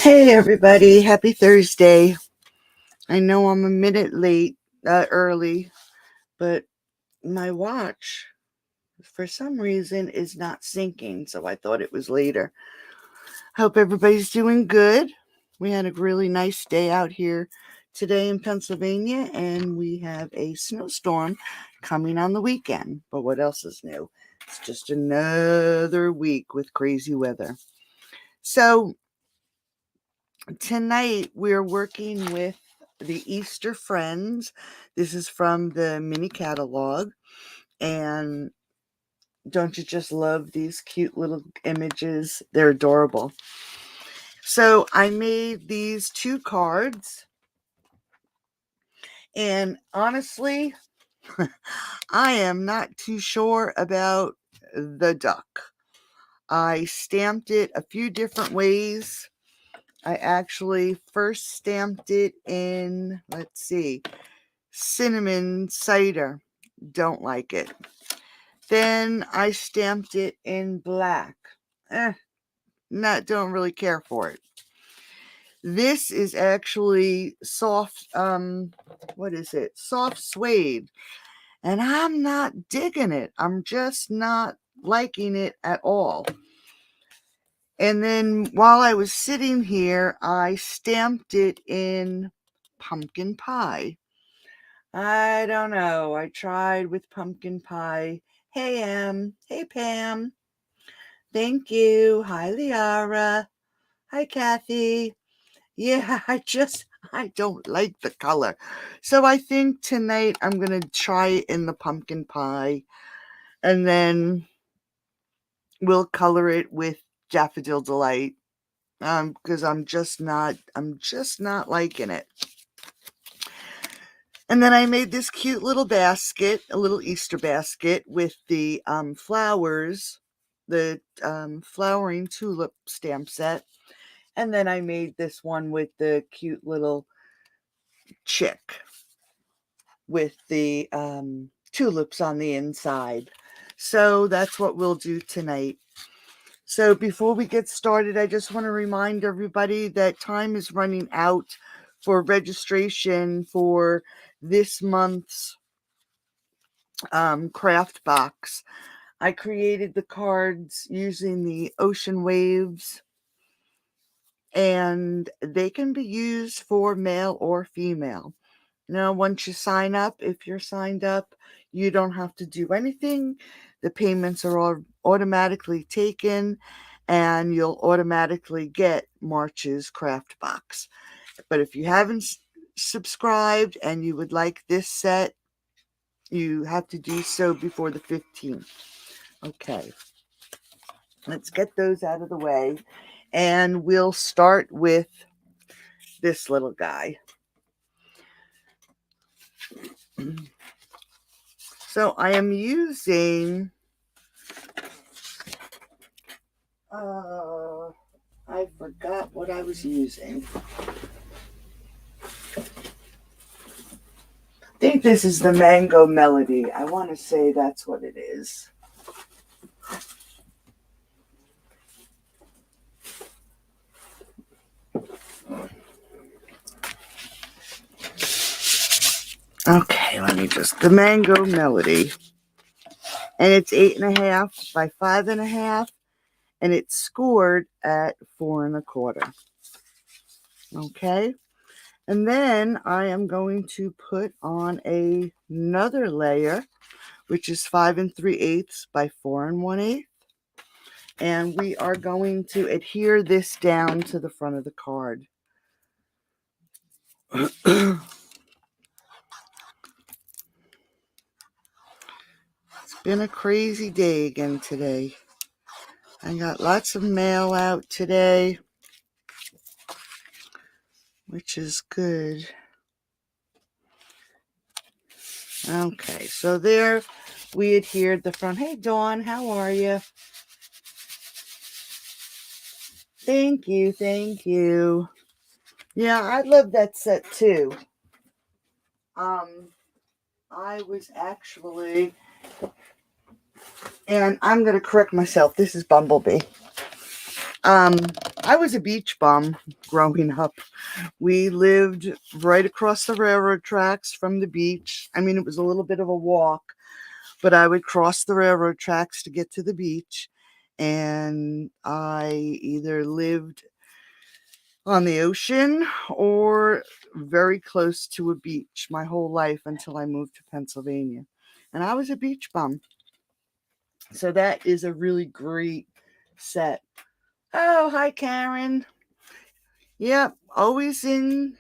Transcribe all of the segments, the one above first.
Hey everybody, happy Thursday. I know I'm a minute early, but my watch for some reason is not syncing, so I thought it was later. Hope everybody's doing good. We had a really nice day out here today in Pennsylvania, and we have a snowstorm coming on the weekend. But what else is new? It's just another week with crazy weather. So tonight we're working with the Easter Friends. This is from the mini catalog. And don't you just love these cute little images? They're adorable. So I made these 2 cards. And honestly, I am not too sure about the duck. I stamped it a few different ways. I actually first stamped it in, let's see, cinnamon cider. Don't like it. Then I stamped it in black. Don't really care for it. This is actually soft, what is it? Soft suede. And I'm not digging it. I'm just not liking it at all. And then while I was sitting here, I stamped it in pumpkin pie. I don't know. I tried with pumpkin pie. Hey, Em. Hey, Pam. Thank you. Hi, Liara. Hi, Kathy. Yeah, I don't like the color. So I think tonight I'm going to try it in the pumpkin pie. And then we'll color it with Daffodil Delight. Because I'm just not liking it. And then I made this cute little basket, a little Easter basket with the flowers, the flowering tulip stamp set. And then I made this one with the cute little chick with the tulips on the inside. So that's what we'll do tonight. So before we get started, I just want to remind everybody that time is running out for registration for this month's craft box. I created the cards using the ocean waves, and they can be used for male or female. Now, once you sign up, if you're signed up, you don't have to do anything. The payments are all automatically taken, and you'll automatically get March's craft box. But if you haven't subscribed and you would like this set, you have to do so before the 15th. Okay, let's get those out of the way, and we'll start with this little guy. So I am using I forgot what I was using. I think this is the Mango Melody. I want to say that's what it is. Okay, the Mango Melody. And it's 8.5 by 5.5, and it's scored at 4 1/4. Okay, and then I am going to put on another layer, which is 5 3/8 by 4 1/8. And we are going to adhere this down to the front of the card. It's been a crazy day again today. I got lots of mail out today, which is good. Okay, so there we adhered the front. Hey, Dawn, how are you? Thank you, thank you. Yeah, I love that set too. I was actually, and I'm going to correct myself. This is Bumblebee. I was a beach bum growing up. We lived right across the railroad tracks from the beach. I mean, it was a little bit of a walk, but I would cross the railroad tracks to get to the beach. And I either lived on the ocean or very close to a beach my whole life until I moved to Pennsylvania. And I was a beach bum. So that is a really great set. Oh, hi, Karen. Yep, always in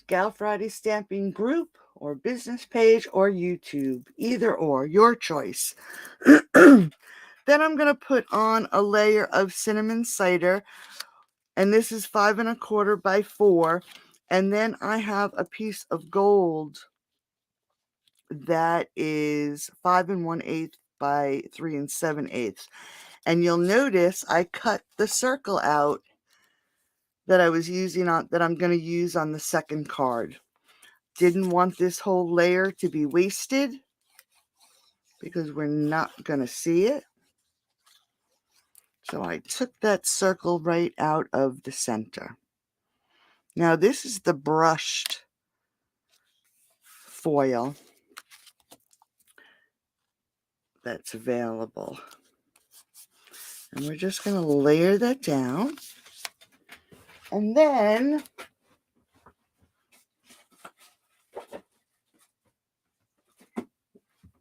Gal Friday Stamping group or business page or YouTube. Either or, your choice. Then I'm going to put on a layer of cinnamon cider. And this is 5 1/4 by 4. And then I have a piece of gold that is 5 1/8 by 3 7/8. And you'll notice I cut the circle out that I was using on that I'm going to use on the second card. Didn't want this whole layer to be wasted because we're not going to see it. So I took that circle right out of the center. Now this is the brushed foil that's available. And we're just going to layer that down. And then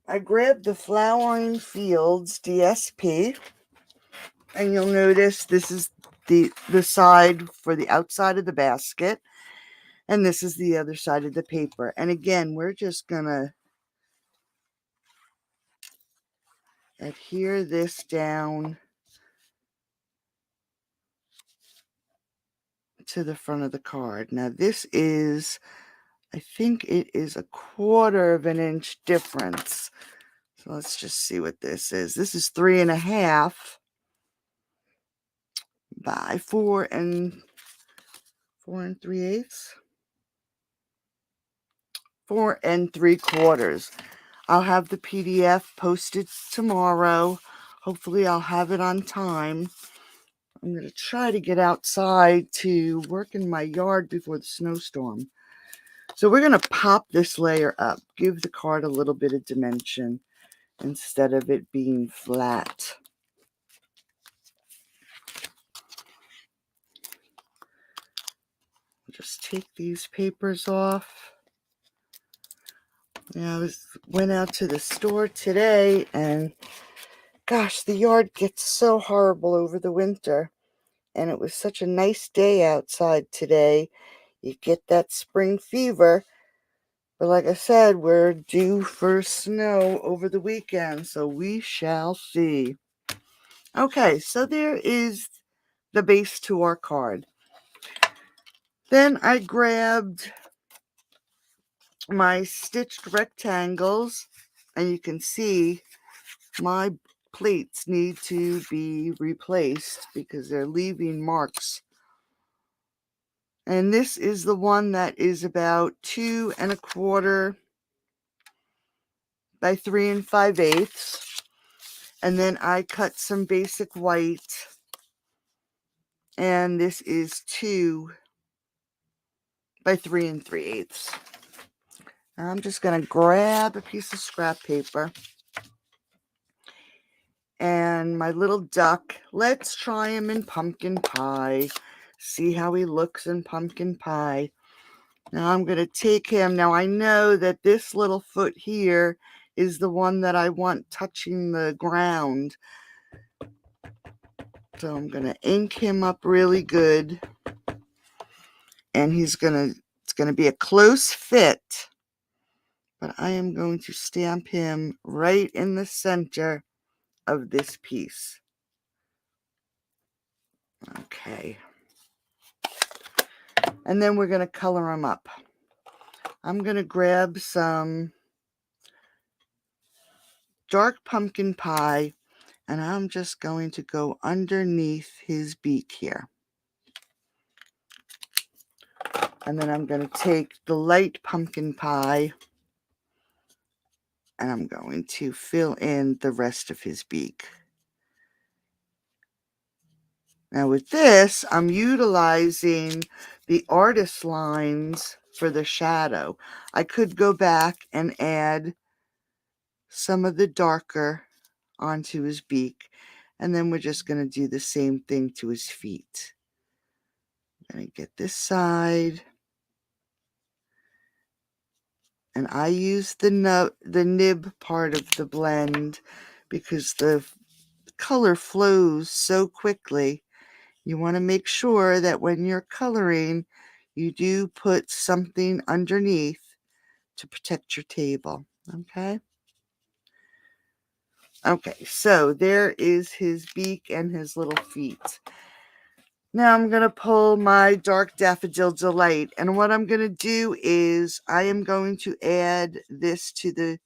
I grabbed the Flowering Fields DSP. And you'll notice this is the side for the outside of the basket. And this is the other side of the paper. And again, we're just going to adhere this down to the front of the card. Now this is, I think it is 1/4 inch difference. So let's just see what this is. This is 3 1/2 by 4 3/8. 4 3/4. I'll have the PDF posted tomorrow. Hopefully I'll have it on time. I'm going to try to get outside to work in my yard before the snowstorm. So we're going to pop this layer up, give the card a little bit of dimension instead of it being flat. Just take these papers off. Yeah, I went out to the store today and gosh, the yard gets so horrible over the winter. And it was such a nice day outside today. You get that spring fever. But like I said, we're due for snow over the weekend, so we shall see. Okay, so there is the base to our card. Then I grabbed my stitched rectangles, and you can see my plates need to be replaced because they're leaving marks. And this is the one that is about 2 1/4 by 3 5/8. And then I cut some basic white. And this is 2 by 3 3/8. I'm just going to grab a piece of scrap paper. And my little duck, let's try him in pumpkin pie. See how he looks in pumpkin pie. Now I'm going to take him. Now I know that this little foot here is the one that I want touching the ground. So I'm going to ink him up really good. And it's going to be a close fit. But I am going to stamp him right in the center of this piece. Okay. And then we're going to color him up. I'm going to grab some dark pumpkin pie, and I'm just going to go underneath his beak here. And then I'm going to take the light pumpkin pie, and I'm going to fill in the rest of his beak. Now with this, I'm utilizing the artist lines for the shadow. I could go back and add some of the darker onto his beak, and then we're just going to do the same thing to his feet. I'm going to get this side, and I use the nib part of the blend because the color flows so quickly. You want to make sure that when you're coloring, you do put something underneath to protect your table. Okay. Okay, so there is his beak and his little feet. Now I'm going to pull my Dark Daffodil Delight, and what I'm going to do is I am going to add this to the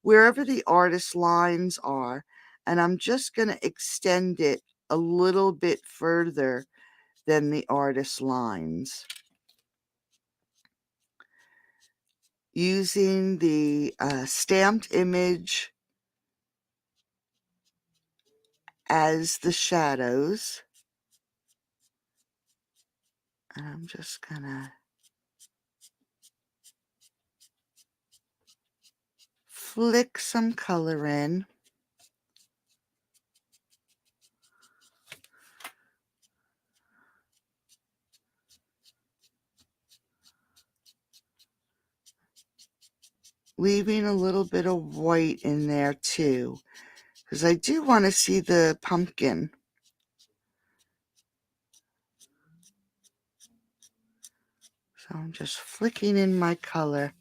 wherever the artist lines are, and I'm just going to extend it a little bit further than the artist lines. Using the stamped image as the shadows. And I'm just gonna flick some color in. Leaving a little bit of white in there too, because I do want to see the pumpkin. So I'm just flicking in my color.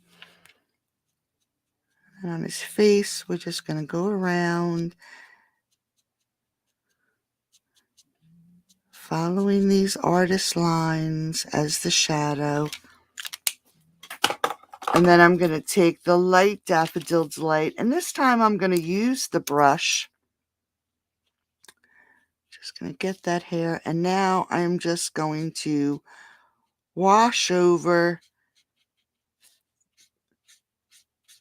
And on his face, we're just going to go around, following these artist lines as the shadow. And then I'm going to take the light Daffodil Delight, and this time I'm going to use the brush. Just going to get that hair, and now I'm just going to wash over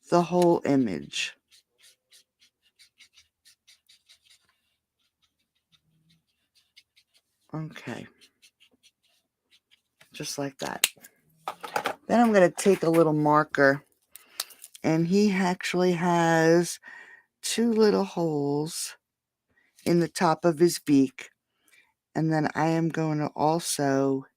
the whole image. Okay, just like that. Then I'm going to take a little marker, and he actually has 2 little holes in the top of his beak. And then I am going to also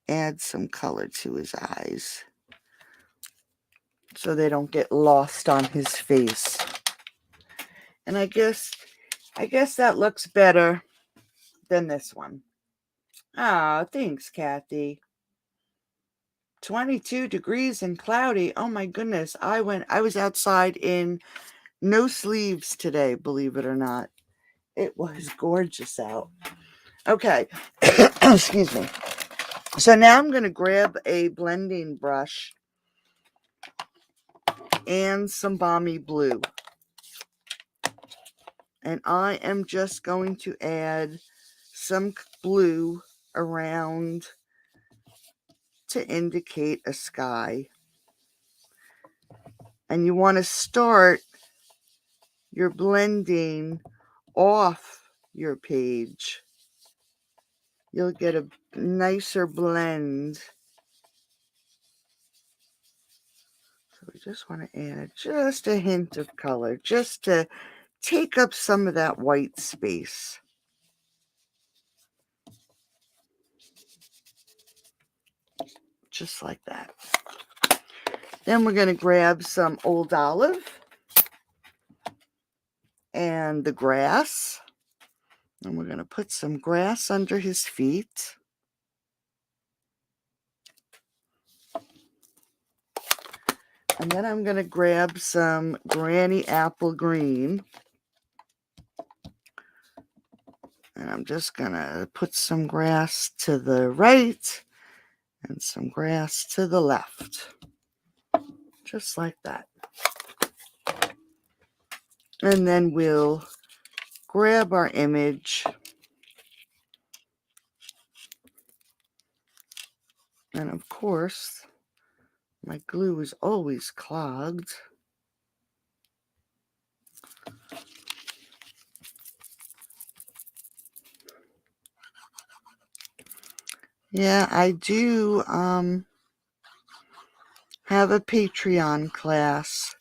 add some color to his eyes so they don't get lost on his face. And I guess that looks better than this one. Ah, thanks, Kathy. 22 degrees and cloudy. Oh my goodness. I was outside in no sleeves today, believe it or not. It was gorgeous out. Okay. Excuse me. So now I'm going to grab a blending brush and some balmy blue. And I am just going to add some blue around to indicate a sky. And you want to start your blending off your page. You'll get a nicer blend. So we just want to add just a hint of color, just to take up some of that white space. Just like that. Then we're going to grab some Old Olive and the grass. And we're going to put some grass under his feet. And then I'm going to grab some Granny Apple Green. And I'm just going to put some grass to the right and some grass to the left. Just like that. And then we'll grab our image. And of course, my glue is always clogged. Yeah, I do have a Patreon class.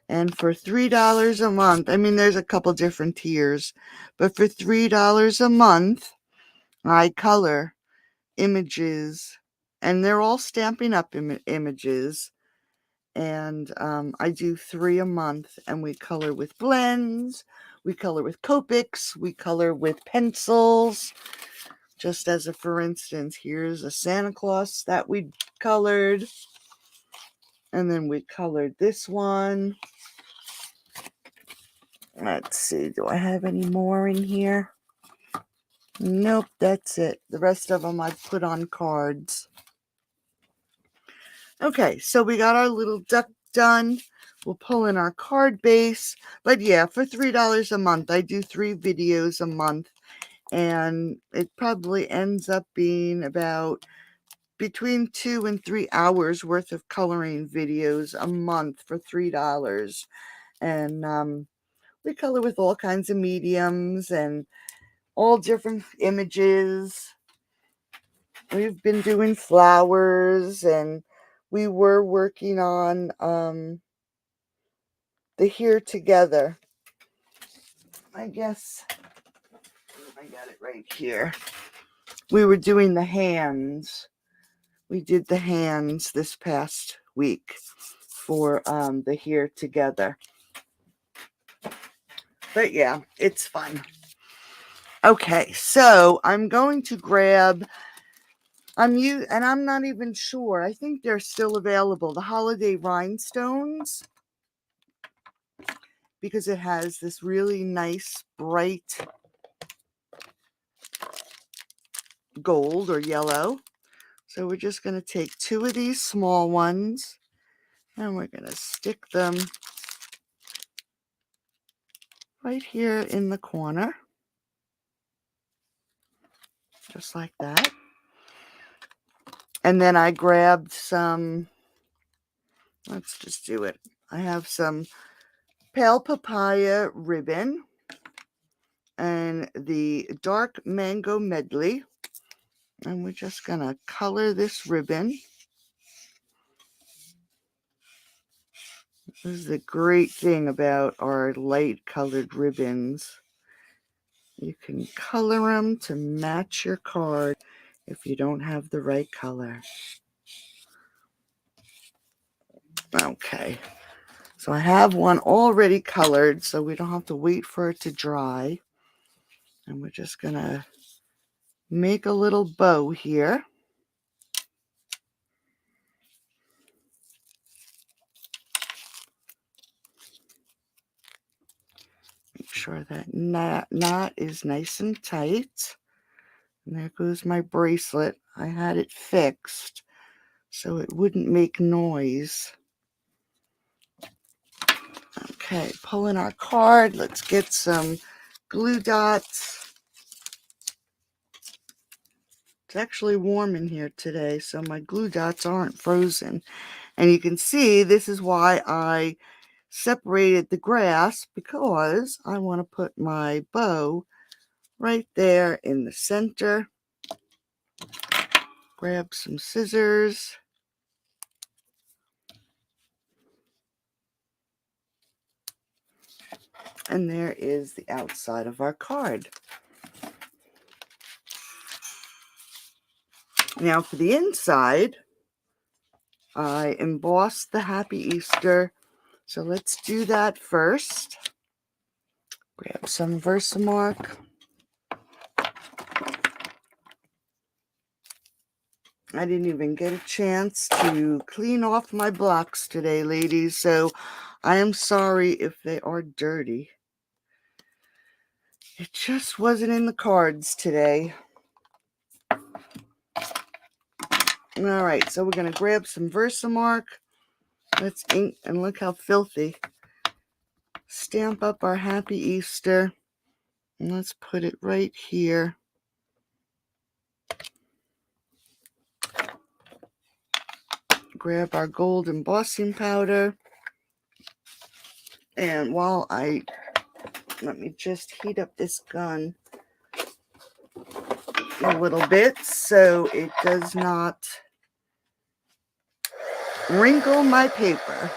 And for $3 a month, I mean, there's a couple different tiers, but for $3 a month, I color images, and they're all Stampin' Up! Images. And I do 3 a month, and we color with blends, we color with Copics, we color with pencils. Just as a for instance, here's a Santa Claus that we colored, and then we colored this one. Let's see, do I have any more in here? Nope, that's it. The rest of them I put on cards. Okay, so we got our little duck done. We'll pull in our card base. But yeah, for $3 a month, I do 3 videos a month. And it probably ends up being about between 2 and 3 hours worth of coloring videos a month for $3. And we color with all kinds of mediums and all different images. We've been doing flowers, and we were working on the Here Together. I guess I got it right here. We were doing the hands. We did the hands this past week for the Here Together. But yeah, it's fun. Okay, so I'm going to grab, and I'm not even sure. I think they're still available. The holiday rhinestones, because it has this really nice bright gold or yellow. So we're just going to take 2 of these small ones, and we're going to stick them right here in the corner, just like that. And then I grabbed some, let's just do it. I have some pale papaya ribbon and the dark mango medley. And we're just going to color this ribbon. This is the great thing about our light colored ribbons. You can color them to match your card if you don't have the right color. Okay, so I have one already colored, so we don't have to wait for it to dry. And we're just going to make a little bow here. Make sure that knot is nice and tight. And there goes my bracelet. I had it fixed so it wouldn't make noise. Okay, pulling our card. Let's get some glue dots. It's actually warm in here today, so my glue dots aren't frozen. And you can see this is why I separated the grass, because I want to put my bow right there in the center. Grab some scissors. And there is the outside of our card. Now for the inside, I embossed the Happy Easter. So let's do that first. Grab some Versamark. I didn't even get a chance to clean off my blocks today, ladies, so I am sorry if they are dirty. It just wasn't in the cards today. All right, so we're going to grab some Versamark. Let's ink, and look how filthy. Stamp up our Happy Easter, and let's put it right here. Grab our gold embossing powder. And while let me just heat up this gun. a little bit so it does not wrinkle my paper.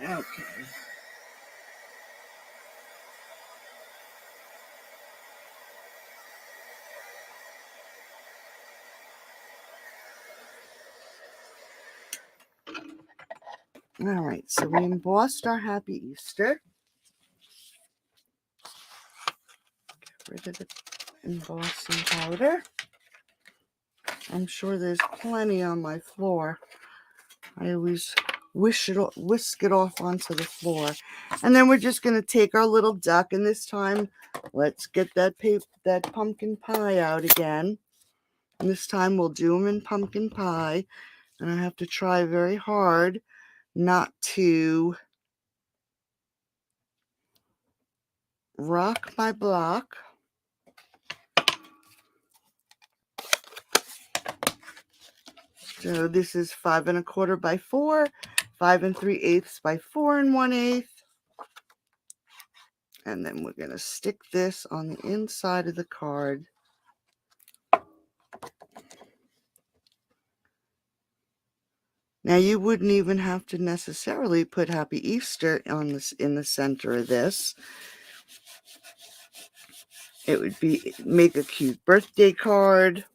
Okay. All right, so we embossed our Happy Easter. Get rid of the embossing powder. I'm sure there's plenty on my floor. I always whisk it off onto the floor. And then we're just going to take our little duck, and this time let's get that pumpkin pie out again. And this time we'll do them in pumpkin pie. And I have to try very hard not to rock my block. So this is 5 1/4 by 4, 5 3/8 by 4 1/8. And then we're going to stick this on the inside of the card. Now you wouldn't even have to necessarily put Happy Easter on this in the center of this. It would be make a cute birthday card.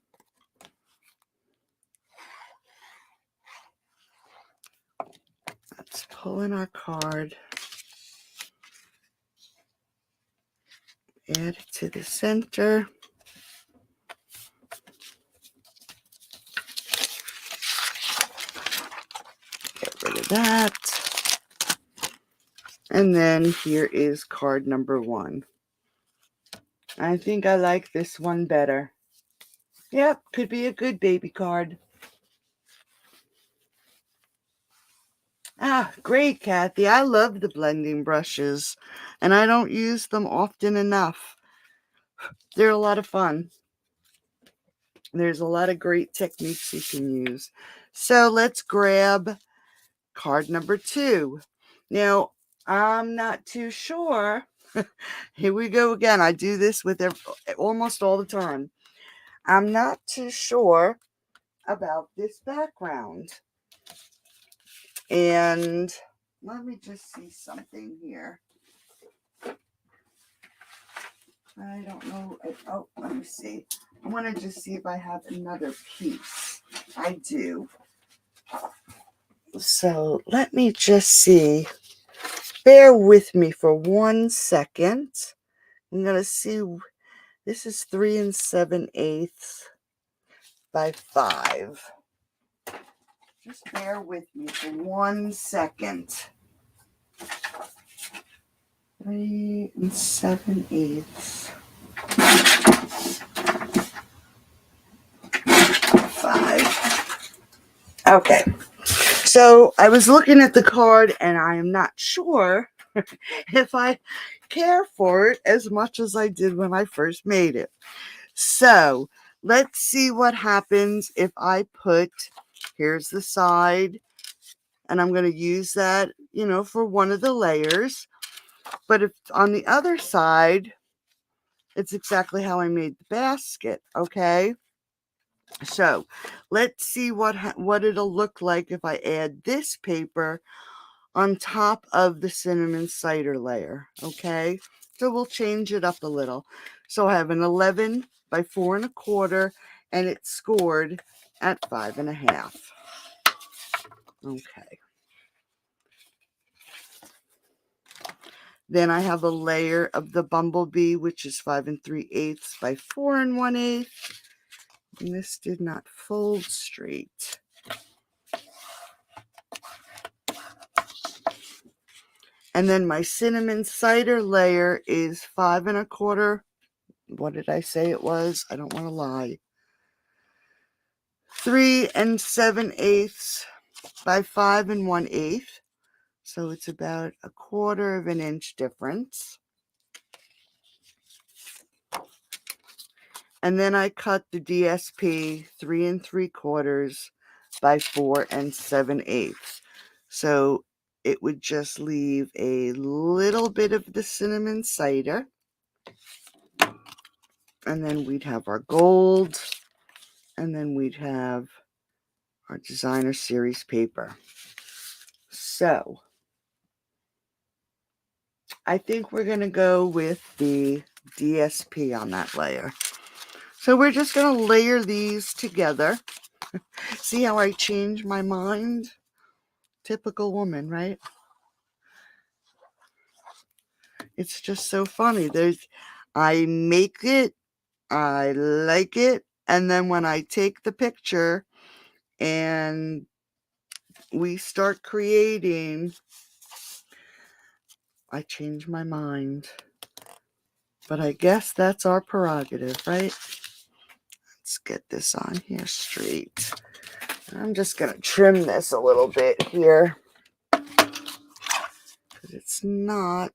Let's pull in our card. Add it to the center. Get rid of that. And then here is card number 1. I think I like this one better. Yep, could be a good baby card. Ah, great, Kathy. I love the blending brushes, and I don't use them often enough. They're a lot of fun. There's a lot of great techniques you can use. So let's grab card number 2. Now, I'm not too sure. Here we go again. I do this with almost all the time. I'm not too sure about this background. And let me just see something here. I don't know. Oh, let me see. I want to just see if I have another piece. I do. So let me just see. Bear with me for 1 second. I'm going to see. This is 3 7/8 by 5. Just bear with me for 1 second. 3 7/8. 5. Okay. So I was looking at the card and I am not sure if I care for it as much as I did when I first made it. So let's see what happens if I put, here's the side, and I'm going to use that, for one of the layers. But if on the other side, it's exactly how I made the basket, okay? So let's see what it'll look like if I add this paper on top of the cinnamon cider layer, okay? So we'll change it up a little. So I have an 11 by 4 1/4, and it's scored at 5 1/2. Okay. Then I have a layer of the bumblebee, which is 5 3/8 by 4 1/8. And this did not fold straight. And then my cinnamon cider layer is 5 1/4. What did I say it was? I don't want to lie. 3 7/8 by 5 1/8. So it's about 1/4 of an inch difference. And then I cut the DSP 3 3/4 by 4 7/8. So it would just leave a little bit of the cinnamon cider. And then we'd have our gold. And then we'd have our designer series paper. So I think we're going to go with the DSP on that layer. So we're just going to layer these together. See how I change my mind? Typical woman, right? It's just so funny. I make it, I like it, and then when I take the picture and we start creating, I change my mind. But I guess that's our prerogative, right? Let's get this on here straight. I'm just going to trim this a little bit here, because it's not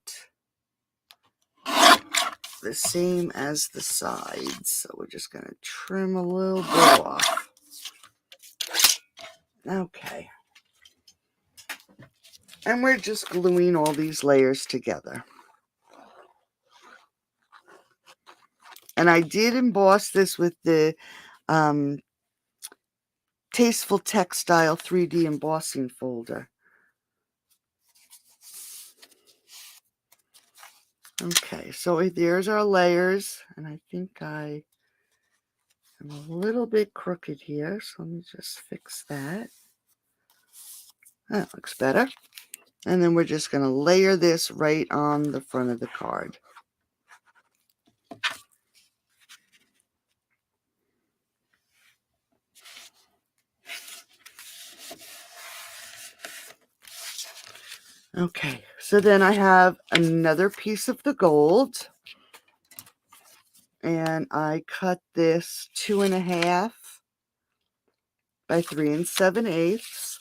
the same as the sides. So we're just going to trim a little bit off. Okay. And we're just gluing all these layers together. And I did emboss this with the Tasteful Textile 3D embossing folder. Okay, so there's our layers. And I think I am a little bit crooked here. So let me just fix that. That looks better. And then we're just going to layer this right on the front of the card. Okay, so then I have another piece of the gold. And I cut this 2 1/2 by 3 7/8.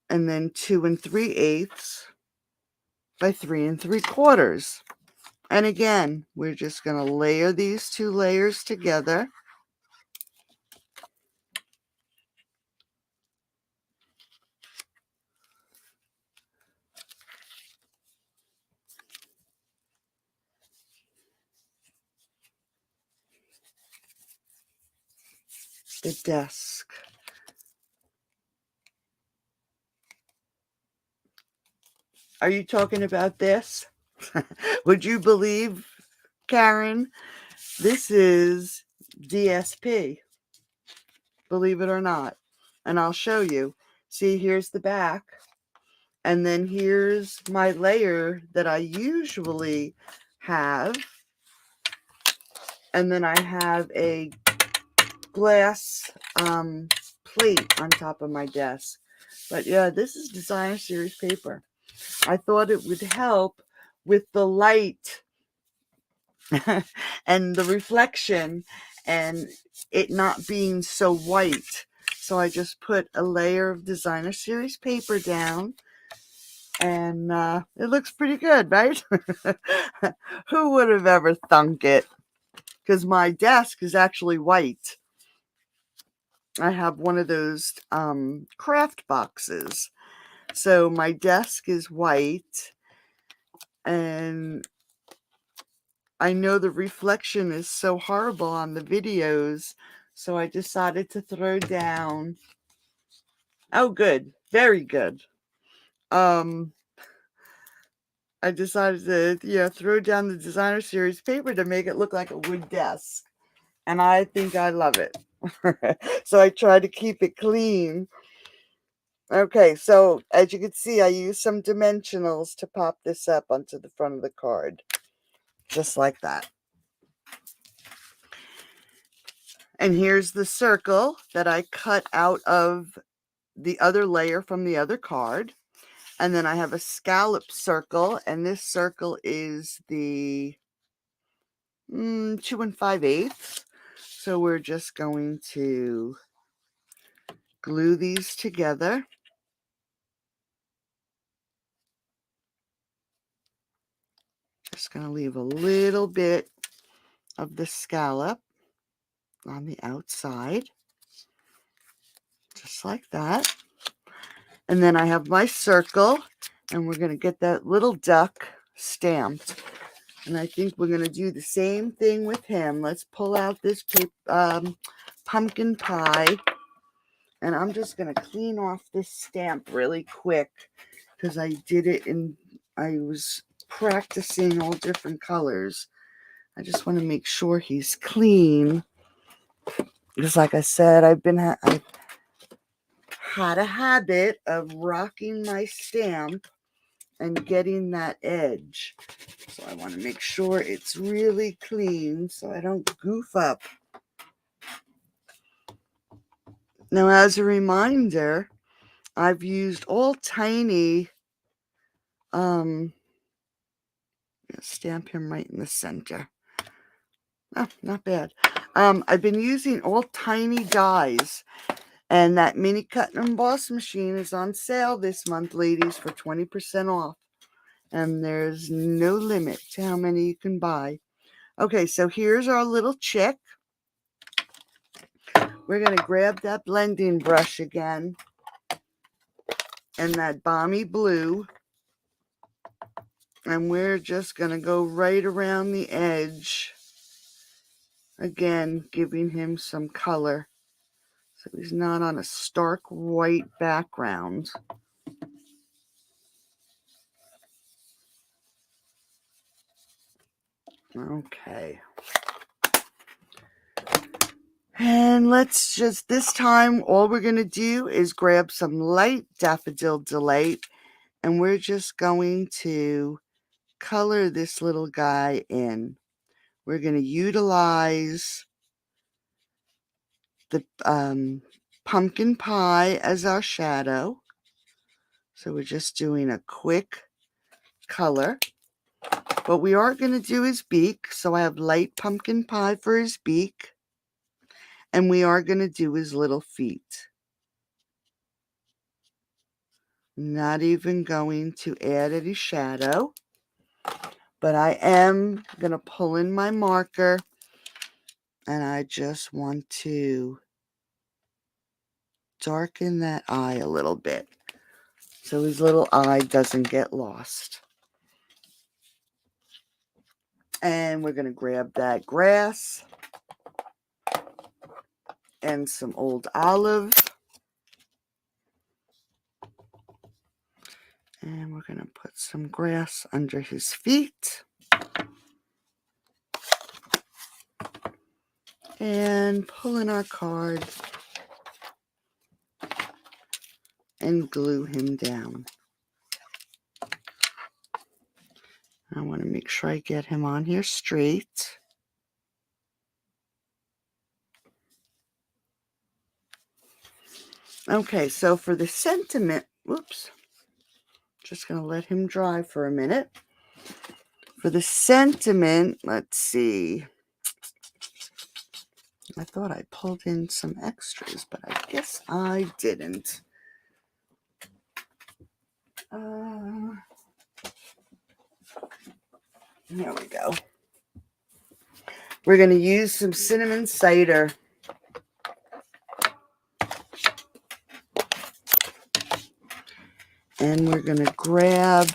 And then 2 3/8 by 3 3/4. And again, we're just going to layer these two layers together. The desk. Are you talking about this? Would you believe, Karen? This is DSP. Believe it or not. And I'll show you. See, here's the back. And then here's my layer that I usually have. And then I have a glass plate on top of my desk. But yeah, this is designer series paper. I thought it would help with the light and the reflection and it not being so white. So I just put a layer of designer series paper down. And it looks pretty good, right? Who would have ever thunk it? Because my desk is actually white. I have one of those craft boxes. So my desk is white. And I know the reflection is so horrible on the videos. So I decided to throw down. Oh, good. Very good. I decided to, throw down the designer series paper to make it look like a wood desk. And I think I love it. So I try to keep it clean. Okay, so as you can see, I use some dimensionals to pop this up onto the front of the card. Just like that. And here's the circle that I cut out of the other layer from the other card. And then I have a scallop circle, and this circle is the 2 5/8. So we're just going to glue these together. Just going to leave a little bit of the scallop on the outside, just like that. And then I have my circle, and we're going to get that little duck stamped. And I think we're going to do the same thing with him. Let's pull out this pumpkin pie. And I'm just going to clean off this stamp really quick because I did it I was practicing all different colors. I just want to make sure he's clean. Because like I said, I've had a habit of rocking my stamp and getting that edge. So I want to make sure it's really clean so I don't goof up. Now, as a reminder, I've used all tiny, stamp him right in the center. Oh, not bad. I've been using all tiny dies, and that mini cut and emboss machine is on sale this month, ladies, for 20% off. And there's no limit to how many you can buy. Okay, so here's our little chick. We're going to grab that blending brush again and that balmy blue. And we're just going to go right around the edge. Again, giving him some color. So he's not on a stark white background. Okay. And let's just, this time, all we're going to do is grab some light Daffodil Delight. And we're just going to color this little guy in. We're going to utilize the pumpkin pie as our shadow. So we're just doing a quick color. What we are going to do his beak. So I have light pumpkin pie for his beak. And we are going to do his little feet. Not even going to add any shadow. But I am going to pull in my marker. And I just want to darken that eye a little bit so his little eye doesn't get lost. And we're going to grab that grass and some old olive. And we're going to put some grass under his feet. And pull in our card and glue him down. I want to make sure I get him on here straight. Okay, so for the sentiment, whoops, just going to let him dry for a minute. For the sentiment, let's see. I thought I pulled in some extras, but I guess I didn't. There we go. We're going to use some cinnamon cider. And we're going to grab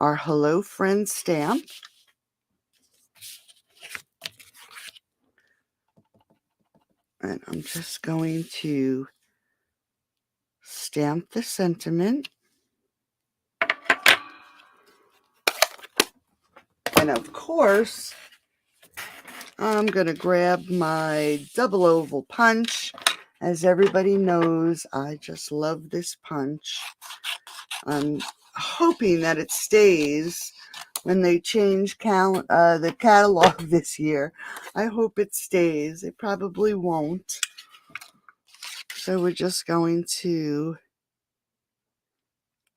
our Hello Friend stamp. And I'm just going to stamp the sentiment. And of course, I'm going to grab my double oval punch. As everybody knows, I just love this punch. I'm hoping that it stays when they change the catalog this year. I hope it stays. It probably won't. So we're just going to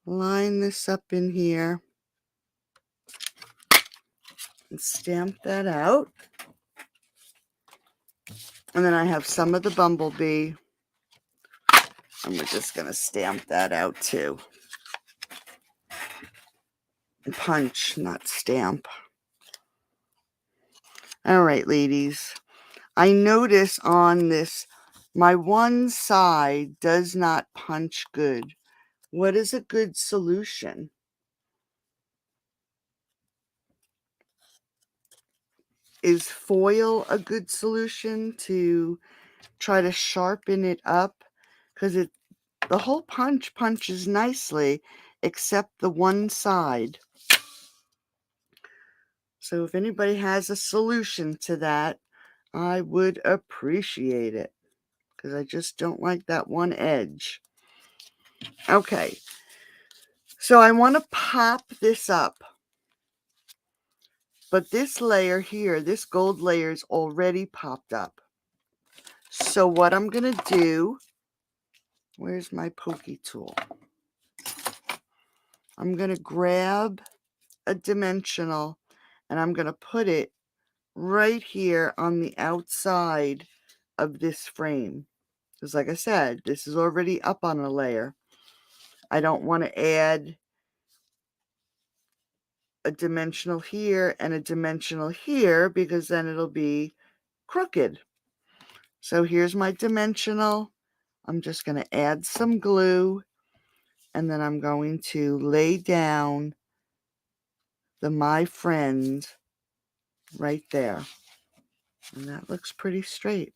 line this up in here and stamp that out. And then I have some of the bumblebee And we're just going to stamp that out too. And punch, not stamp. All right, ladies. I notice on this, my one side does not punch good. What is a good solution? Is foil a good solution to try to sharpen it up? Because the whole punches nicely, except the one side. So if anybody has a solution to that, I would appreciate it, because I just don't like that one edge. Okay, so I want to pop this up. But this layer here, this gold layer is already popped up. So what I'm going to do, where's my pokey tool? I'm going to grab a dimensional and I'm going to put it right here on the outside of this frame. Because like I said, this is already up on a layer. I don't want to add a dimensional here and a dimensional here, because then it'll be crooked. So here's my dimensional. I'm just going to add some glue, and then I'm going to lay down the My Friend right there. And that looks pretty straight.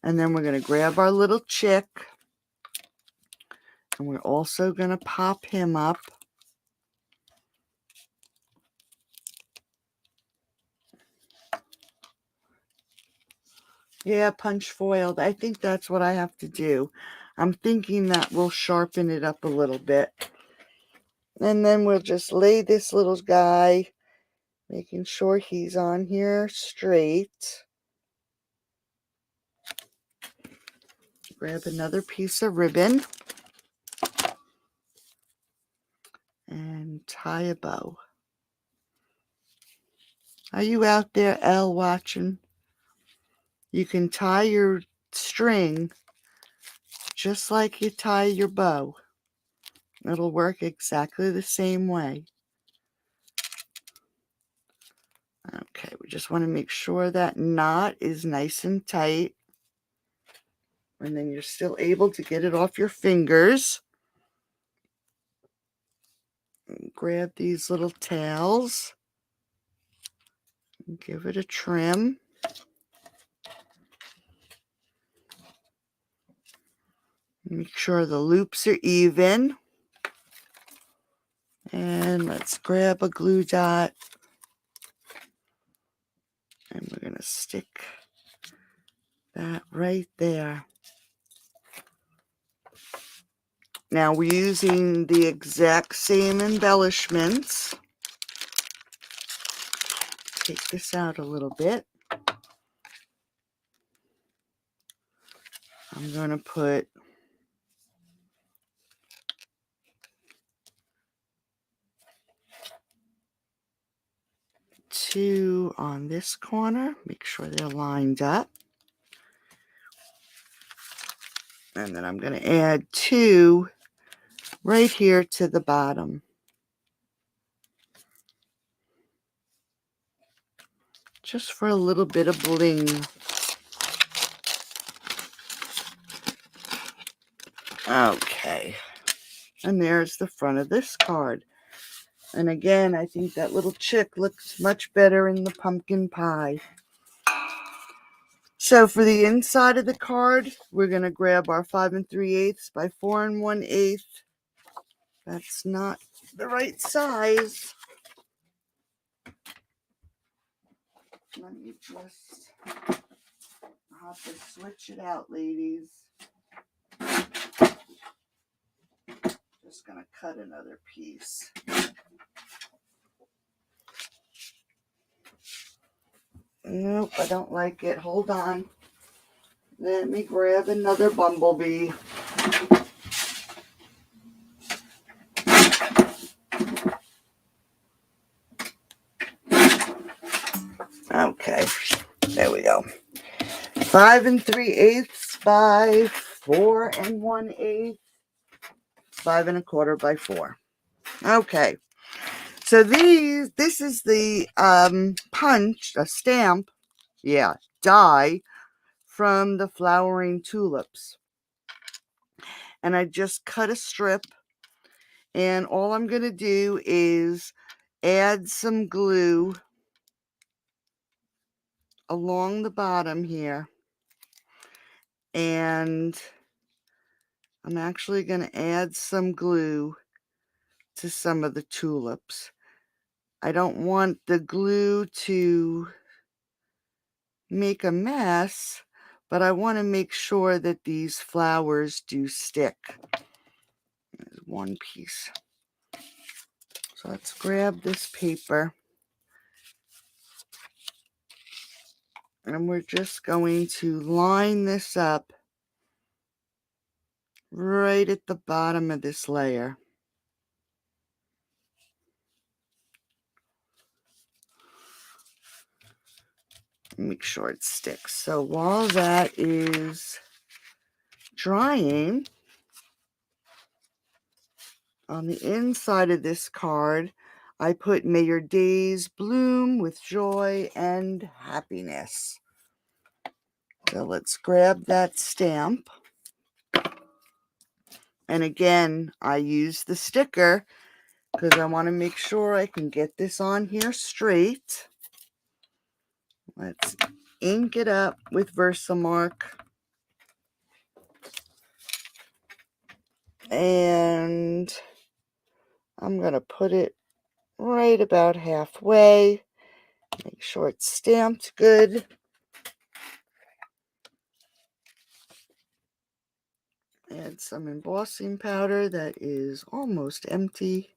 And then we're going to grab our little chick, and we're also going to pop him up. Yeah, punch foiled. I think that's what I have to do. I'm thinking that will sharpen it up a little bit. And then we'll just lay this little guy, making sure he's on here straight. Grab another piece of ribbon and tie a bow. Are you out there, Elle, watching? You can tie your string just like you tie your bow. It'll work exactly the same way. Okay, we just want to make sure that knot is nice and tight. And then you're still able to get it off your fingers. And grab these little tails and give it a trim. Make sure the loops are even. And let's grab a glue dot. And we're going to stick that right there. Now we're using the exact same embellishments. Take this out a little bit. I'm going to put two on this corner. Make sure they're lined up. And then I'm going to add two right here to the bottom. Just for a little bit of bling. Okay. And there's the front of this card. And again, I think that little chick looks much better in the pumpkin pie. So for the inside of the card, we're going to grab our 5 3/8 by 4 1/8. That's not the right size. Let me just, I'll have to switch it out, ladies. Just going to cut another piece. Nope, I don't like it. Hold on. Let me grab another bumblebee. Okay, there we go. 5 3/8 by 4 1/8, 5 1/4 by 4. Okay, so this is the stamp, die from the flowering tulips. And I just cut a strip, and all I'm going to do is add some glue along the bottom here, and I'm actually going to add some glue to some of the tulips. I don't want the glue to make a mess, but I want to make sure that these flowers do stick. There's one piece. So let's grab this paper, and we're just going to line this up right at the bottom of this layer. Make sure it sticks. So while that is drying, on the inside of this card, I put, "May your days bloom with joy and happiness." So let's grab that stamp. And again, I use the sticker because I want to make sure I can get this on here straight. Let's ink it up with Versamark. And I'm going to put it right about halfway. Make sure it's stamped good. Add some embossing powder that is almost empty.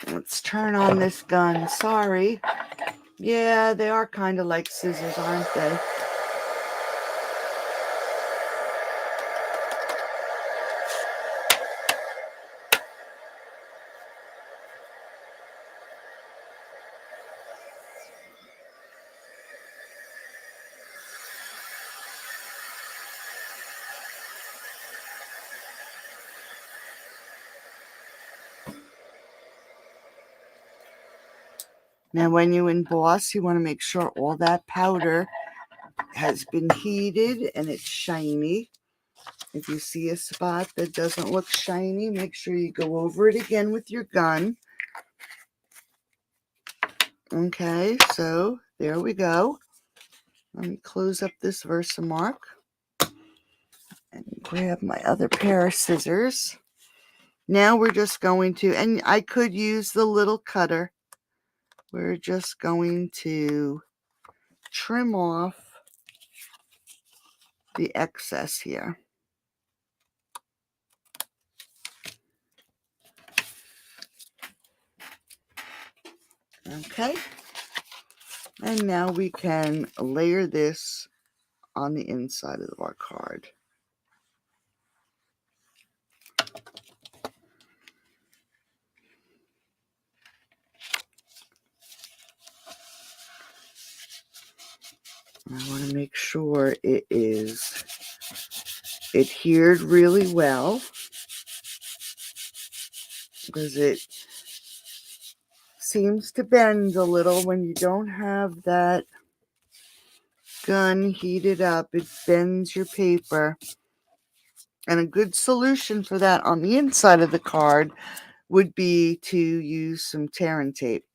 Let's turn on this gun. Sorry. Yeah, they are kind of like scissors, aren't they? Now, when you emboss, you want to make sure all that powder has been heated and it's shiny. If you see a spot that doesn't look shiny, make sure you go over it again with your gun. Okay, so there we go. Let me close up this Versamark and grab my other pair of scissors. Now we're just going to, and I could use the little cutter. We're just going to trim off the excess here. Okay. And now we can layer this on the inside of our card. I want to make sure it is adhered really well, because it seems to bend a little when you don't have that gun heated up. It bends your paper. And a good solution for that on the inside of the card would be to use some tear and tape.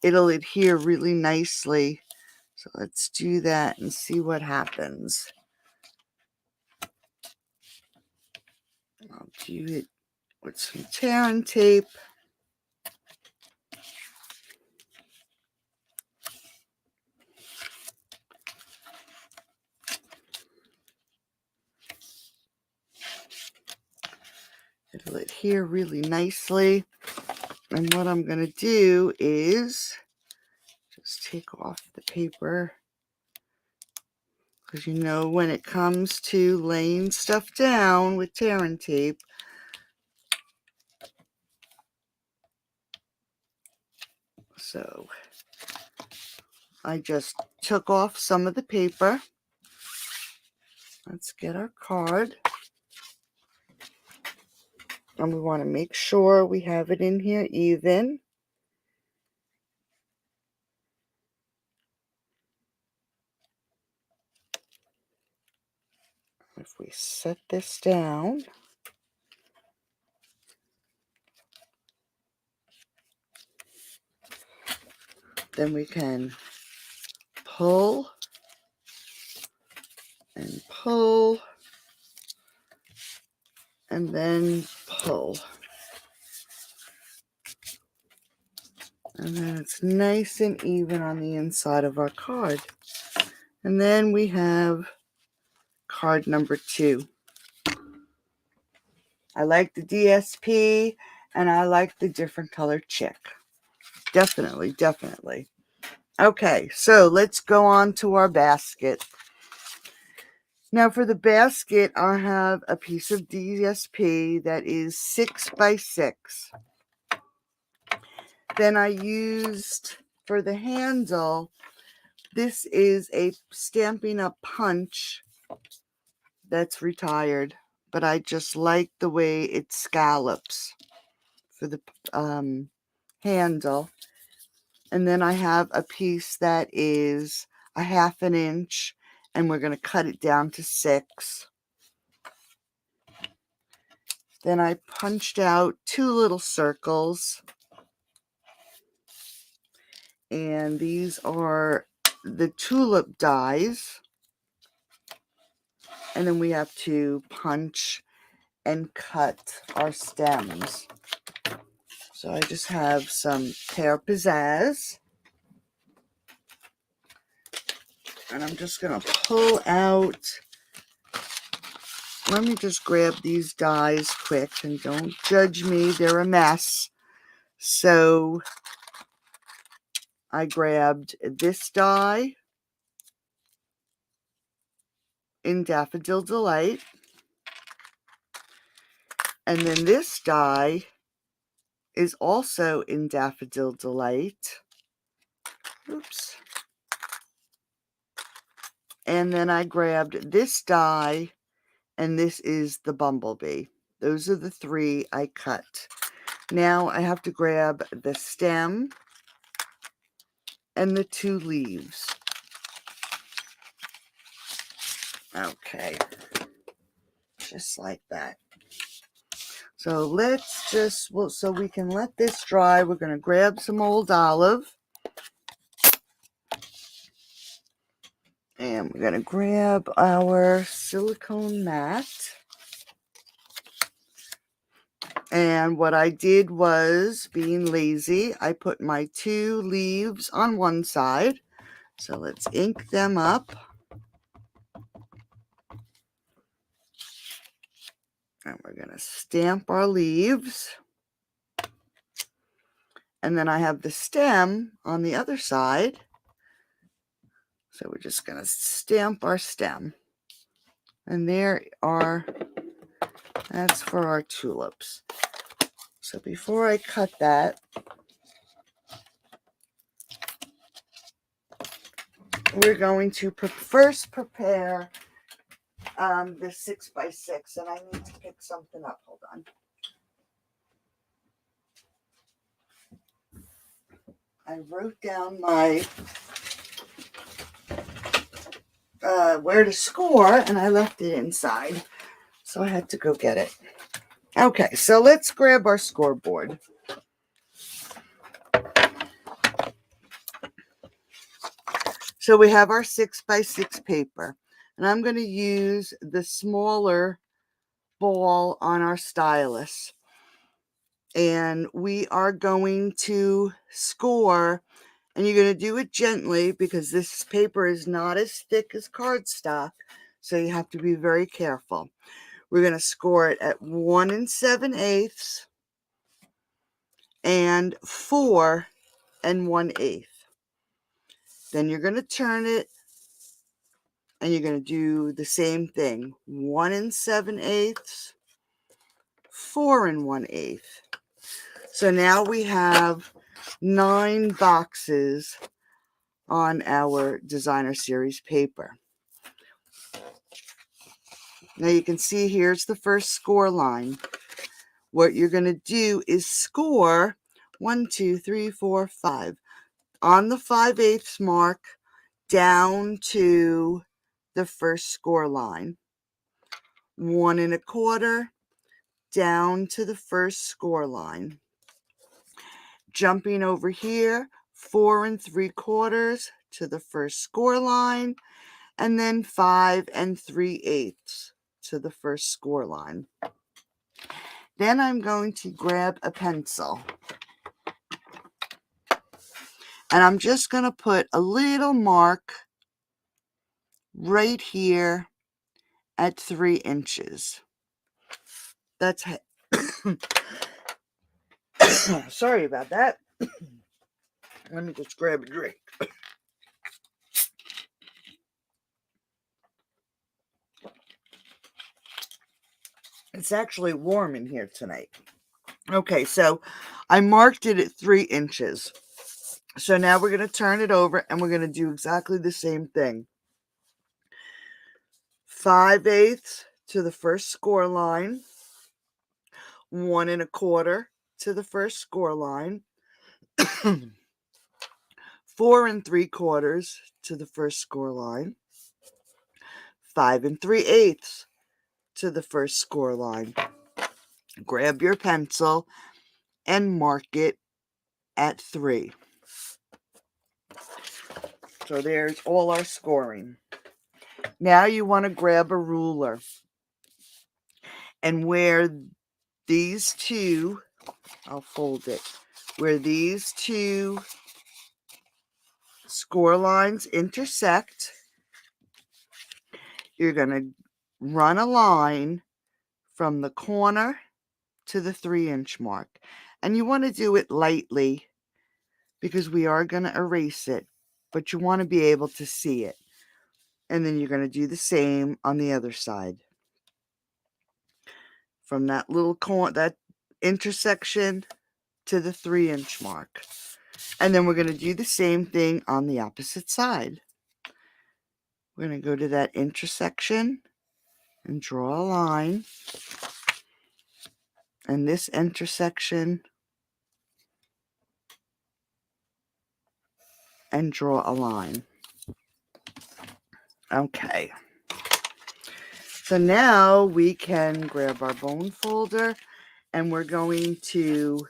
It'll adhere really nicely. So let's do that and see what happens. I'll do it with some tear and tape. It'll adhere really nicely. And what I'm going to do is just take off the paper, because you know when it comes to laying stuff down with tear and tape, so I just took off some of the paper. Let's get our card. And we want to make sure we have it in here even. If we set this down, then we can pull and pull and then pull. And then it's nice and even on the inside of our card. And then we have card number 2. I like the DSP and I like the different colored chick. Definitely, definitely. Okay, so let's go on to our basket. Now for the basket, I have a piece of DSP that is 6 by 6. Then I used, for the handle, this is a Stampin' Up! Punch that's retired, but I just like the way it scallops for the handle. And then I have a piece that is a 1/2 inch, and we're going to cut it down to 6. Then I punched out 2 little circles, and these are the tulip dies. And then we have to punch and cut our stems. So I just have some pear pizzazz. And I'm just going to pull out. Let me just grab these dies quick, and don't judge me. They're a mess. So I grabbed this die in Daffodil Delight. And then this die is also in Daffodil Delight. Oops. And then I grabbed this die, and this is the bumblebee. Those are the 3 I cut. Now I have to grab the stem and the 2 leaves. Okay. Just like that. So let's just, well, so we can let this dry, we're going to grab some old olive. And we're going to grab our silicone mat. And what I did was, being lazy, I put my 2 leaves on one side. So let's ink them up. And we're going to stamp our leaves. And then I have the stem on the other side. So we're just going to stamp our stem. And there are, that's for our tulips. So before I cut that, we're going to first prepare the 6 by 6. And I need to pick something up. Hold on. I wrote down my where to score, and I left it inside, so I had to go get it. Okay, so let's grab our scoreboard. So we have our 6 by 6 paper, and I'm going to use the smaller ball on our stylus, and we are going to score. And you're going to do it gently because this paper is not as thick as cardstock. So you have to be very careful. We're going to score it at 1 7/8 and 4 1/8. Then you're going to turn it and you're going to do the same thing. 1 7/8, 4 1/8. So now we have 9 boxes on our designer series paper. Now you can see here's the first score line. What you're going to do is score 1, 2, 3, 4, 5 on the 5/8 mark down to the first score line. 1 1/4 down to the first score line. Jumping over here, 4 3/4 to the first score line, and then 5 3/8 to the first score line. Then I'm going to grab a pencil, and I'm just going to put a little mark right here at 3 inches. That's sorry about that. Let me just grab a drink. It's actually warm in here tonight. Okay, so I marked it at 3 inches. So now we're going to turn it over and we're going to do exactly the same thing. 5/8 to the first score line. 1 1/4 to the first score line. 4 3/4 to the first score line. 5 3/8 to the first score line. Grab your pencil and mark it at 3. So there's all our scoring. Now you want to grab a ruler, and where these two, I'll fold it, where these two score lines intersect, you're going to run a line from the corner to the 3-inch mark. And you want to do it lightly because we are going to erase it, but you want to be able to see it. And then you're going to do the same on the other side. From that little corner, that intersection to the 3-inch mark. And then we're going to do the same thing on the opposite side. We're going to go to that intersection and draw a line. And this intersection and draw a line. Okay. So now we can grab our bone folder and we're going to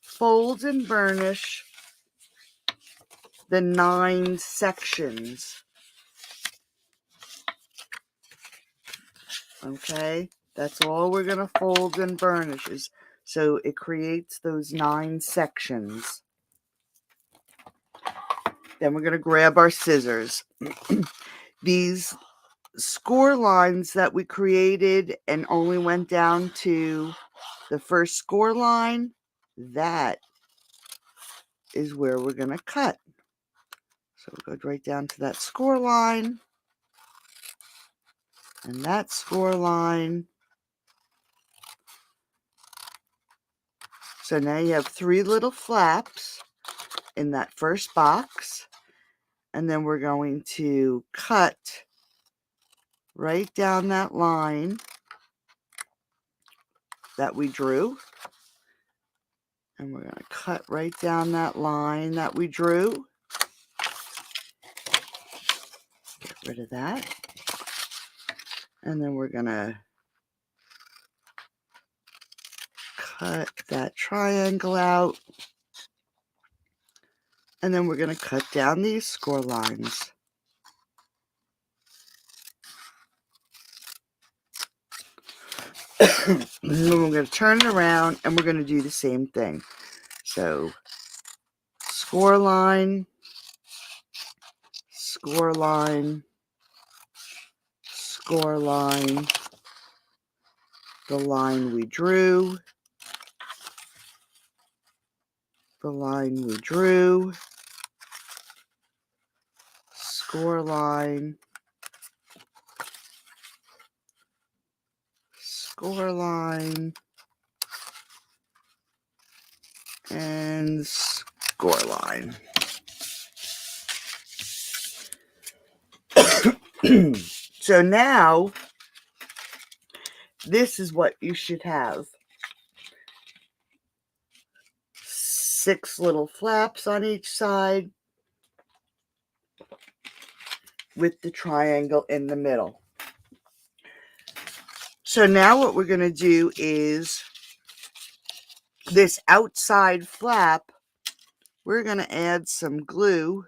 fold and burnish the 9 sections. Okay, that's all we're going to fold and burnish, so it creates those 9 sections. Then we're going to grab our scissors. These score lines that we created and only went down to the first score line, that is where we're going to cut. So we'll go right down to that score line and that score line. So now you have 3 little flaps in that first box. And then we're going to cut right down that line that we drew. And we're going to cut right down that line that we drew. Get rid of that. And then we're going to cut that triangle out. And then we're going to cut down these score lines. And then we're going to turn it around and we're going to do the same thing. So score line, score line, score line, the line we drew, the line we drew, score line, score line, and score line. So now, this is what you should have. 6 little flaps on each side with the triangle in the middle. So now what we're going to do is this outside flap, we're going to add some glue.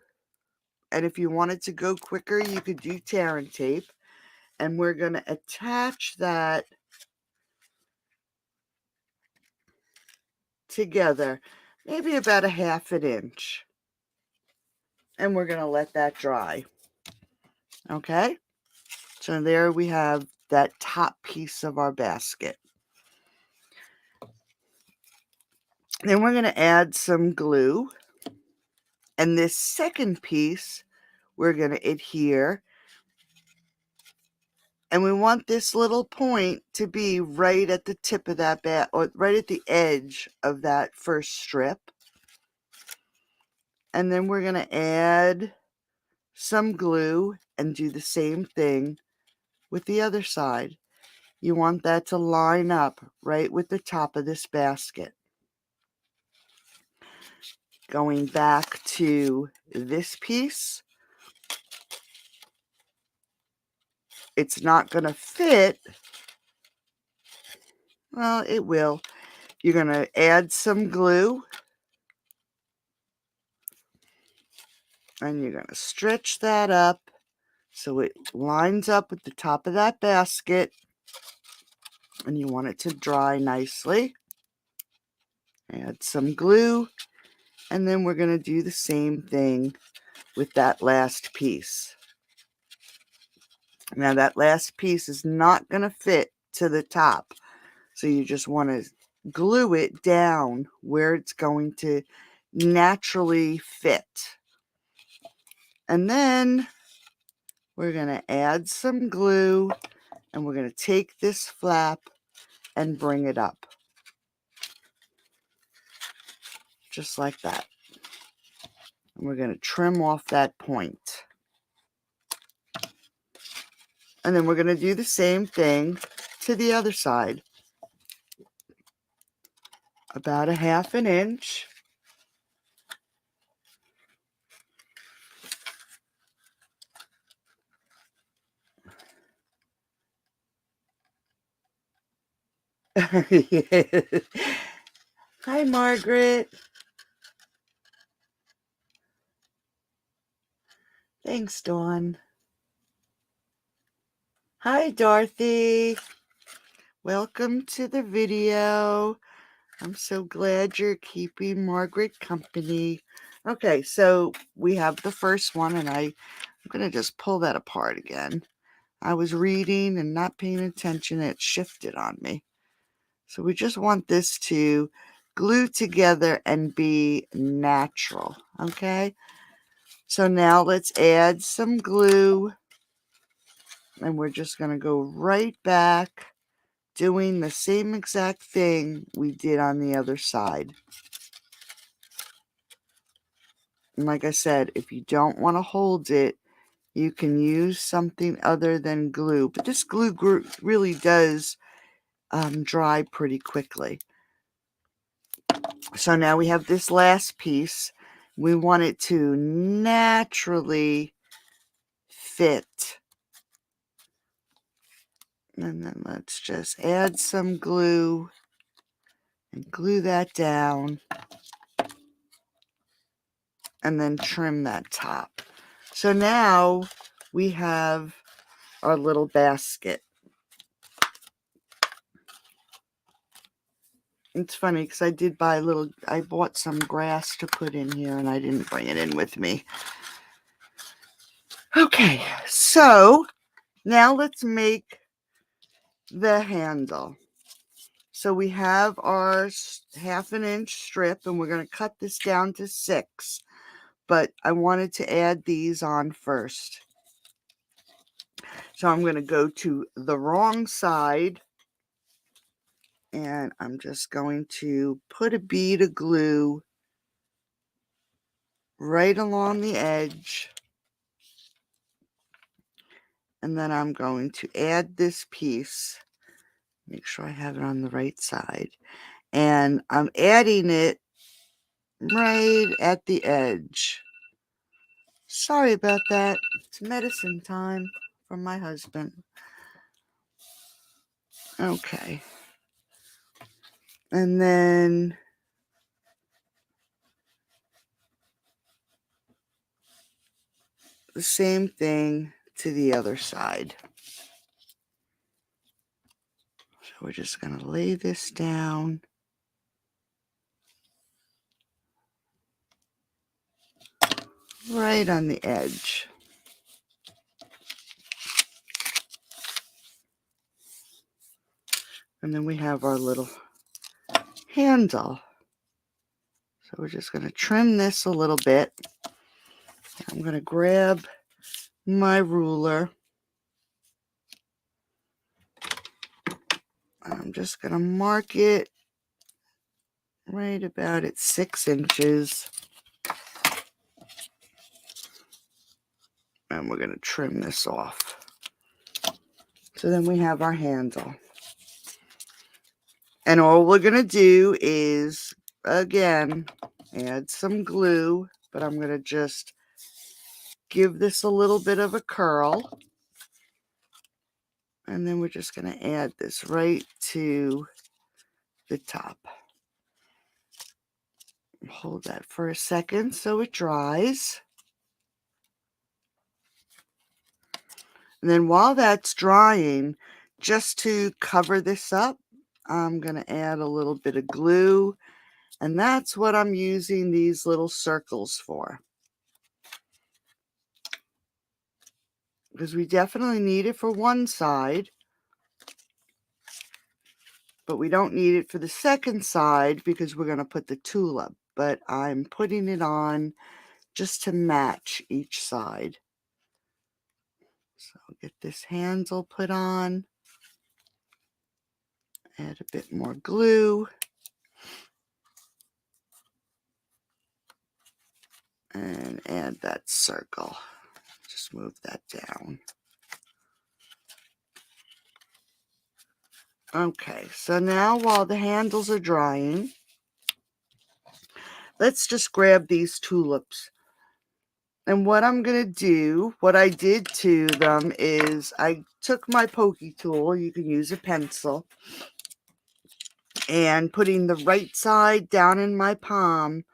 And if you wanted to go quicker, you could do tear and tape. And we're going to attach that together, maybe about 1/2 inch. And we're going to let that dry. Okay? So there we have that top piece of our basket. Then we're going to add some glue. And this second piece, we're going to adhere. And we want this little point to be right at the tip of that or right at the edge of that first strip. And then we're going to add some glue and do the same thing with the other side. You want that to line up right with the top of this basket. Going back to this piece, it's not going to fit. Well, it will. You're going to add some glue. And you're going to stretch that up so it lines up with the top of that basket. And you want it to dry nicely. Add some glue. And then we're going to do the same thing with that last piece. Now that last piece is not going to fit to the top. So you just want to glue it down where it's going to naturally fit. And then we're going to add some glue and we're going to take this flap and bring it up. Just like that. And we're going to trim off that point. And then we're going to do the same thing to the other side. About 1/2 inch. Hi, Margaret. Thanks, Dawn. Hi, Dorothy. Welcome to the video. I'm so glad you're keeping Margaret company. Okay, so we have the first one, and I'm going to just pull that apart again. I was reading and not paying attention. It shifted on me. So we just want this to glue together and be natural, okay? So now let's add some glue. And we're just going to go right back, doing the same exact thing we did on the other side. And like I said, if you don't want to hold it, you can use something other than glue. But this glue really does dry pretty quickly. So now we have this last piece. We want it to naturally fit. And then let's just add some glue and glue that down. And then trim that top. So now we have our little basket. It's funny because I bought some grass to put in here and I didn't bring it in with me. Okay, so now let's make the handle. So we have our 1/2 inch strip and we're going to cut this down to 6. But I wanted to add these on first. So I'm going to go to the wrong side. And I'm just going to put a bead of glue right along the edge. And then I'm going to add this piece. Make sure I have it on the right side. And I'm adding it right at the edge. Sorry about that. It's medicine time from my husband. Okay. And then the same thing to the other side. So we're just going to lay this down. Right on the edge. And then we have our little handle. So we're just going to trim this a little bit. I'm going to grab my ruler. I'm just going to mark it right about at 6 inches. And we're going to trim this off. So then we have our handle. And all we're going to do is, again, add some glue. But I'm going to just give this a little bit of a curl. And then we're just going to add this right to the top. Hold that for a second so it dries. And then while that's drying, just to cover this up, I'm going to add a little bit of glue. And that's what I'm using these little circles for. Because we definitely need it for one side. But we don't need it for the second side because we're going to put the tulip. But I'm putting it on just to match each side. So get this handle put on. Add a bit more glue. And add that circle. Just move that down. Okay, so now while the handles are drying, let's just grab these tulips. And what I'm going to do, what I did to them is I took my pokey tool, you can use a pencil, and putting the right side down in my palm,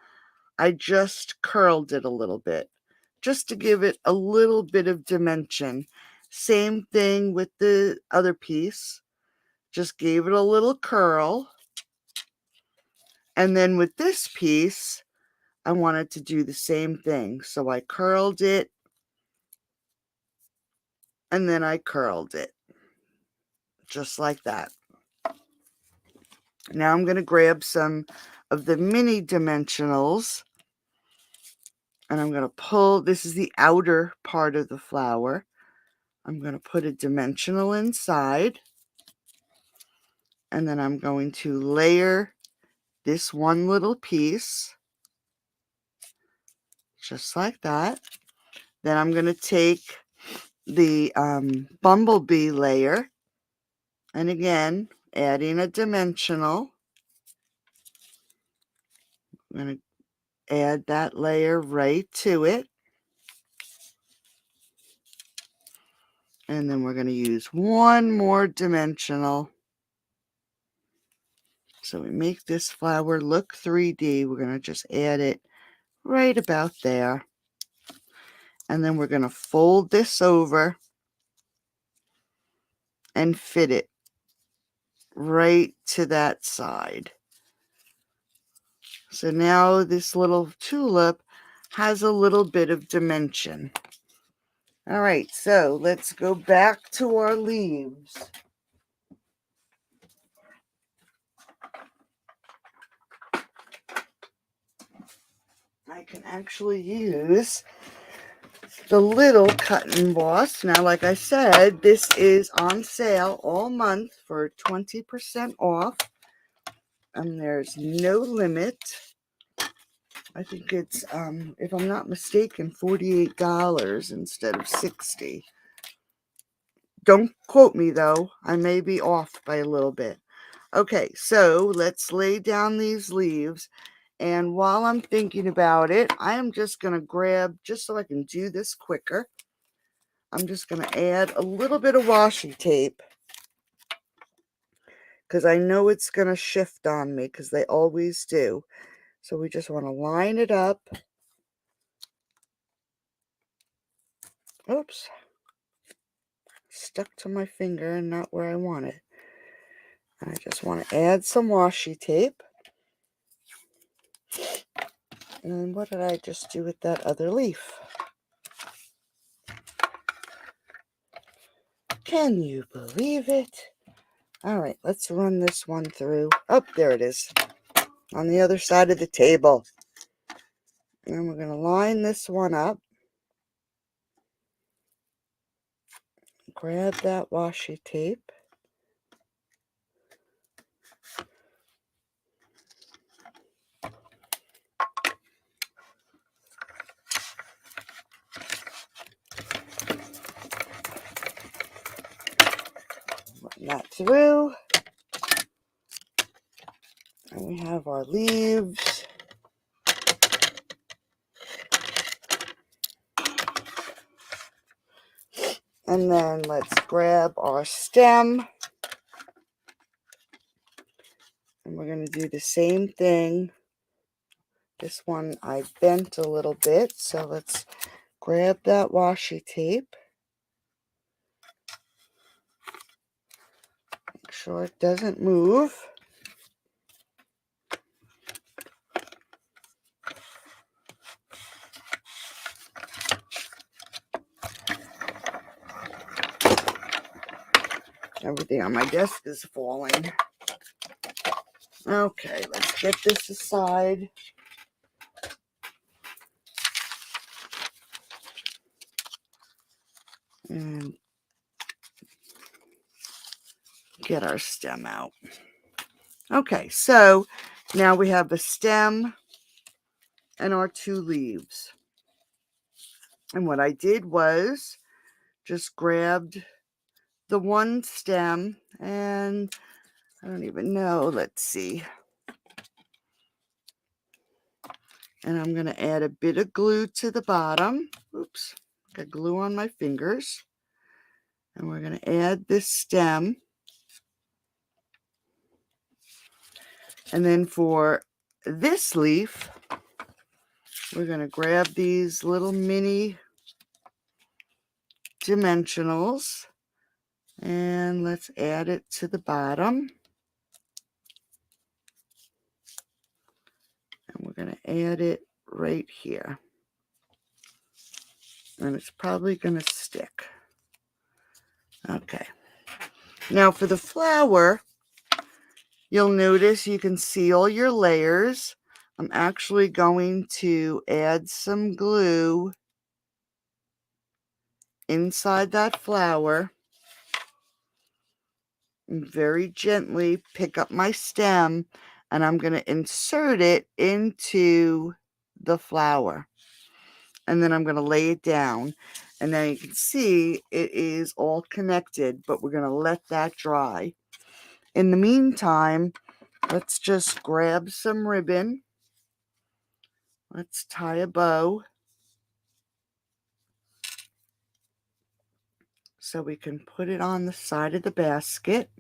I just curled it a little bit, just to give it a little bit of dimension. Same thing with the other piece. Just gave it a little curl. And then with this piece, I wanted to do the same thing. So I curled it. And then I curled it. Just like that. Now I'm going to grab some of the mini dimensionals. And I'm going to pull, this is the outer part of the flower. I'm going to put a dimensional inside. And then I'm going to layer this one little piece. Just like that. Then I'm going to take the bumblebee layer. And again, adding a dimensional. I'm going to add that layer right to it. And then we're going to use one more dimensional. So we make this flower look 3D. We're going to just add it right about there. And then we're going to fold this over and fit it right to that side. So now this little tulip has a little bit of dimension. All right, so let's go back to our leaves. I can actually use the little cut and emboss. Now, like I said, this is on sale all month for 20% off. And there's no limit. I think it's, if I'm not mistaken, $48 instead of $60. Don't quote me though. I may be off by a little bit. Okay, so let's lay down these leaves. And while I'm thinking about it, I am just going to grab, just so I can do this quicker, I'm just going to add a little bit of washi tape, because I know it's going to shift on me, because they always do. So we just want to line it up. Oops. Stuck to my finger and not where I want it. And I just want to add some washi tape. And what did I just do with that other leaf? Can you believe it? All right, let's run this one through. Oh, there it is. On the other side of the table. And we're going to line this one up. Grab that washi tape. Run that through. And we have our leaves. And then let's grab our stem. And we're going to do the same thing. This one I bent a little bit, so let's grab that washi tape. Make sure it doesn't move. Everything on my desk is falling. Okay, let's get this aside. And get our stem out. Okay, so now we have the stem and our two leaves. And what I did was just grabbed the one stem, and I don't even know, let's see. And I'm going to add a bit of glue to the bottom. Oops, got glue on my fingers. And we're going to add this stem. And then for this leaf, we're going to grab these little mini dimensionals. And let's add it to the bottom. And we're going to add it right here. And it's probably going to stick. Okay. Now for the flower, you'll notice you can see all your layers. I'm actually going to add some glue inside that flower. And very gently pick up my stem, and I'm going to insert it into the flower. And then I'm going to lay it down. And now you can see it is all connected, but we're going to let that dry. In the meantime, let's just grab some ribbon. Let's tie a bow so we can put it on the side of the basket.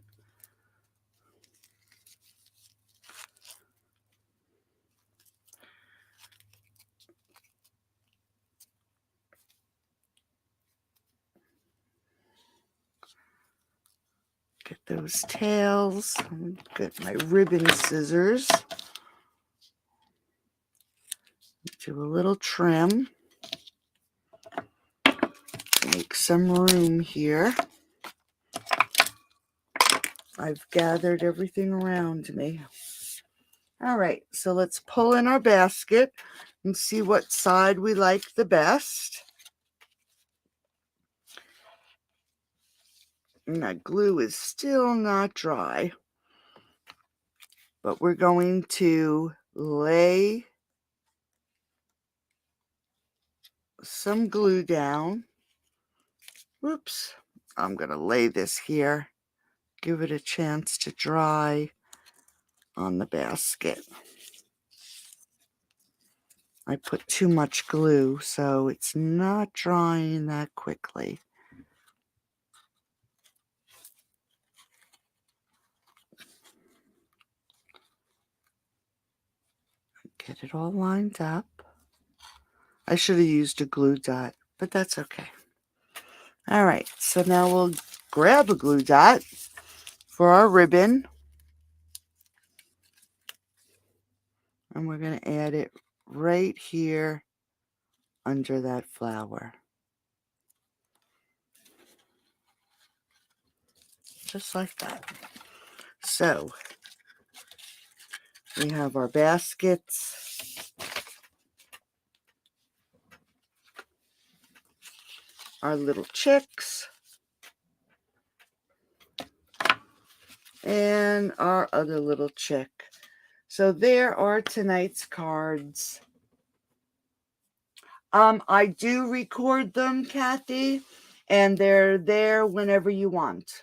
Get those tails. Get my ribbon scissors. Do a little trim. Make some room here. I've gathered everything around me. All right, so let's pull in our basket and see what side we like the best. And that glue is still not dry, but we're going to lay some glue down. Whoops, I'm going to lay this here, give it a chance to dry on the basket. I put too much glue, so it's not drying that quickly. Get it all lined up. I should have used a glue dot, but that's okay. All right, so now we'll grab a glue dot for our ribbon. And we're going to add it right here under that flower. Just like that. So, we have our baskets, our little chicks, and our other little chick. So there are tonight's cards. I do record them, Kathy, and they're there whenever you want.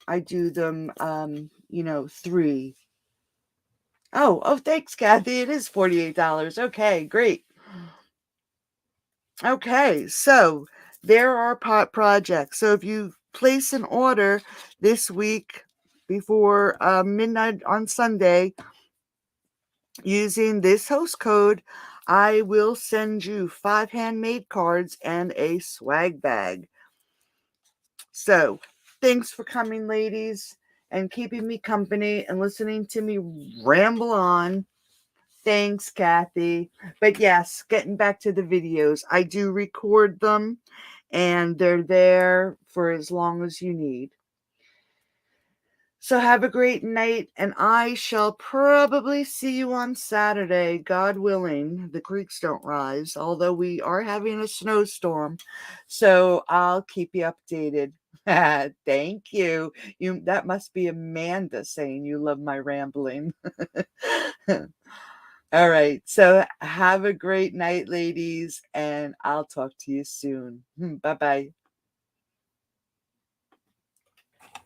I do them, 3. Oh, thanks, Kathy. It is $48. Okay, great. Okay, so there are pot projects. So if you place an order this week before midnight on Sunday using this host code, I will send you 5 handmade cards and a swag bag. So thanks for coming, ladies, and keeping me company and listening to me ramble on. Thanks, Kathy. But yes, getting back to the videos, I do record them and they're there for as long as you need. So have a great night, and I shall probably see you on Saturday, God willing. The creeks don't rise, although we are having a snowstorm. So I'll keep you updated. Thank you. That must be Amanda saying you love my rambling. All right. So have a great night, ladies, and I'll talk to you soon. Bye-bye.